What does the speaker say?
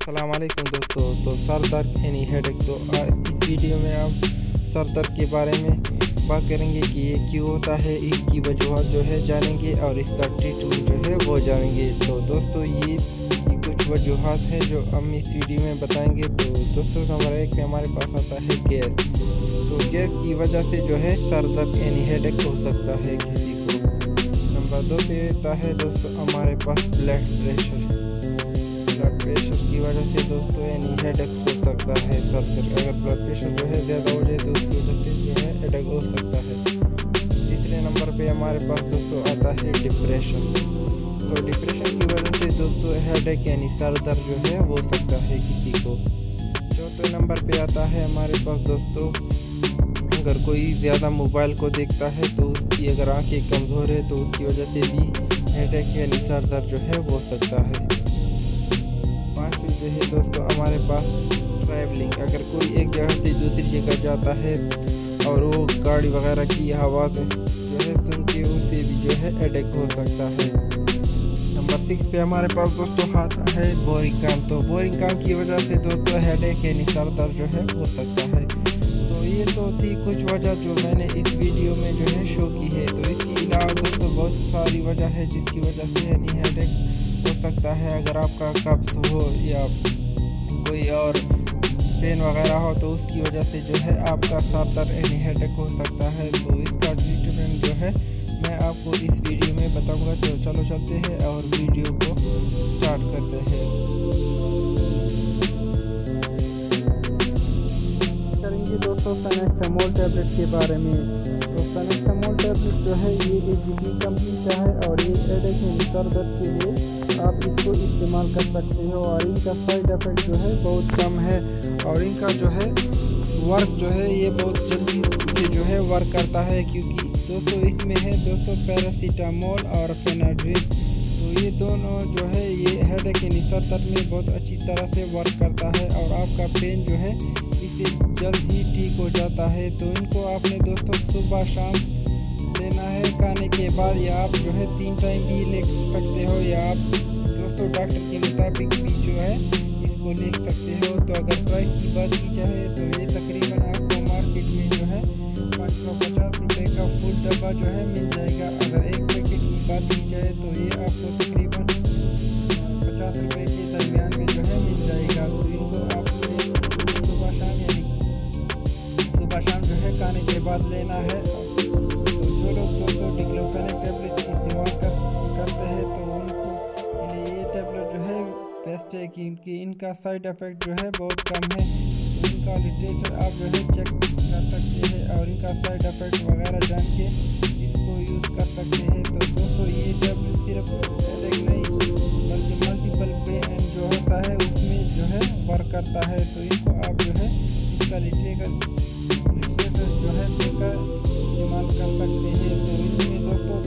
अस्सलाम वालेकुम दोस्तों। तो सर दर्द यानी हेडेक, तो इस वीडियो में आप सर दर्द के बारे में बात करेंगे कि ये क्यों होता है, इसकी वजूहत जो है जानेंगे और इसका ट्रीटमेंट जो है वो जानेंगे। तो दोस्तों ये कुछ वजूहत हैं जो हम इस वीडियो में बताएंगे। तो दोस्तों नंबर 1 पे हमारे पास आता है गैस। तो गैस की वजह से जो है सर दर्द यानी हेडेक हो सकता है किसी को। नंबर 2 पे आता है दोस्तों हमारे पास ब्लड प्रेशर की वजह से दोस्तों यानी हेडेक हो सकता है सर दर्द। अगर ब्लड प्रेशर जो है ज़्यादा हो जाए तो उसकी वजह से जो है हेडेक हो सकता है। तीसरे नंबर पे हमारे पास दोस्तों आता है डिप्रेशन। तो डिप्रेशन की वजह से दोस्तों हेडेक यानी सर दर्द जो है हो सकता है किसी को। चौथे नंबर पे आता है हमारे पास दोस्तों अगर कोई ज़्यादा मोबाइल को देखता है तो उसकी अगर आंखें कमज़ोर है तो उसकी वजह से भी हेडेक यानी सर दर्द जो है हो सकता है। पाँचवीं जो है दोस्तों हमारे पास ट्रैवलिंग। अगर कोई एक जगह से दूसरी जगह जाता है और वो गाड़ी वगैरह की आवाज़ जो है सुन के उससे भी जो है हेडेक हो सकता है। नंबर 6 पे हमारे पास दोस्तों आता है बोरिंग काम। तो बोरिंग काम की वजह से दोस्तों हेडेक यानी सर दर्द जो है हो सकता है। तो ये तो थी कुछ वजह जो मैंने इस वीडियो में जो है शो की है। तो इसके अलावा दोस्तों बहुत सारी वजह है जिसकी वजह से यानी हेडेक हो सकता है। अगर आपका कब्ज हो या कोई और पेन वगैरह हो तो उसकी वजह से जो है आपका सर दर्द यानी हेडेक हो सकता है। तो इसका ट्रीटमेंट जो है मैं आपको इस वीडियो में बताऊंगा। तो चलो चलते हैं और वीडियो को स्टार्ट करते हैं। करेंगे दोस्तों सनेक्सामोल टैबलेट के बारे में। तो सनेक्सामोल टैबलेट जो है ये एजीटी कंपनी का है और ये हेडेक यानी सर दर्द के लिए आप इसको इस्तेमाल कर सकते हो और इनका साइड इफ़ेक्ट जो है बहुत कम है और इनका जो है वर्क जो है ये बहुत जल्दी से जो है वर्क करता है, क्योंकि दोस्तों इसमें है दोस्तों पैरासीटामोल और फेनाड्रिल। तो ये दोनों जो है ये हेडेक यानी सर दर्द में बहुत अच्छी तरह से वर्क करता है और आपका पेन जो है इससे जल्द ही ठीक हो जाता है। तो इनको आपने दोस्तों सुबह शाम लेना है खाने के बाद, या आप जो है 3 टाइम भी ले सकते हो, या आप दोस्तों डॉक्टर के मुताबिक भी जो है इसको ले सकते हो। तो अगर प्राइस की बात की जाए तो ये तकरीबन आपको मार्केट में जो है 550 रुपये का फुल डब्बा जो है मिल जाएगा। अगर एक पैकेट की बात की जाए तो ये आपको तकरीबन 50 रुपये के दरमियान में जो है मिल जाएगा। तो इनको आपको सुबह शाम जो है खाने के बाद लेना है। तो जो लोग दोस्तों डिक्लोफेनेक टैबलेट इस्तेमाल करते हैं तो उनको ये टैबलेट जो है बेस्ट है, क्योंकि इनका साइड इफ़ेक्ट जो है बहुत कम है। तो इनका लिटरेचर आप जो है चेक कर सकते हैं और इनका साइड इफ़ेक्ट वगैरह जान के इसको यूज़ कर सकते हैं। तो दोस्तों ये टैबलेट सिर्फ हेडेक नहीं बल्कि मल्टीपल पेन जो होता है उसमें जो है वर्क करता है। तो इनको आप जो है इसका लिटरेचर जो है देकर इस्तेमाल कर सकते हैं। तो इसमें दोस्तों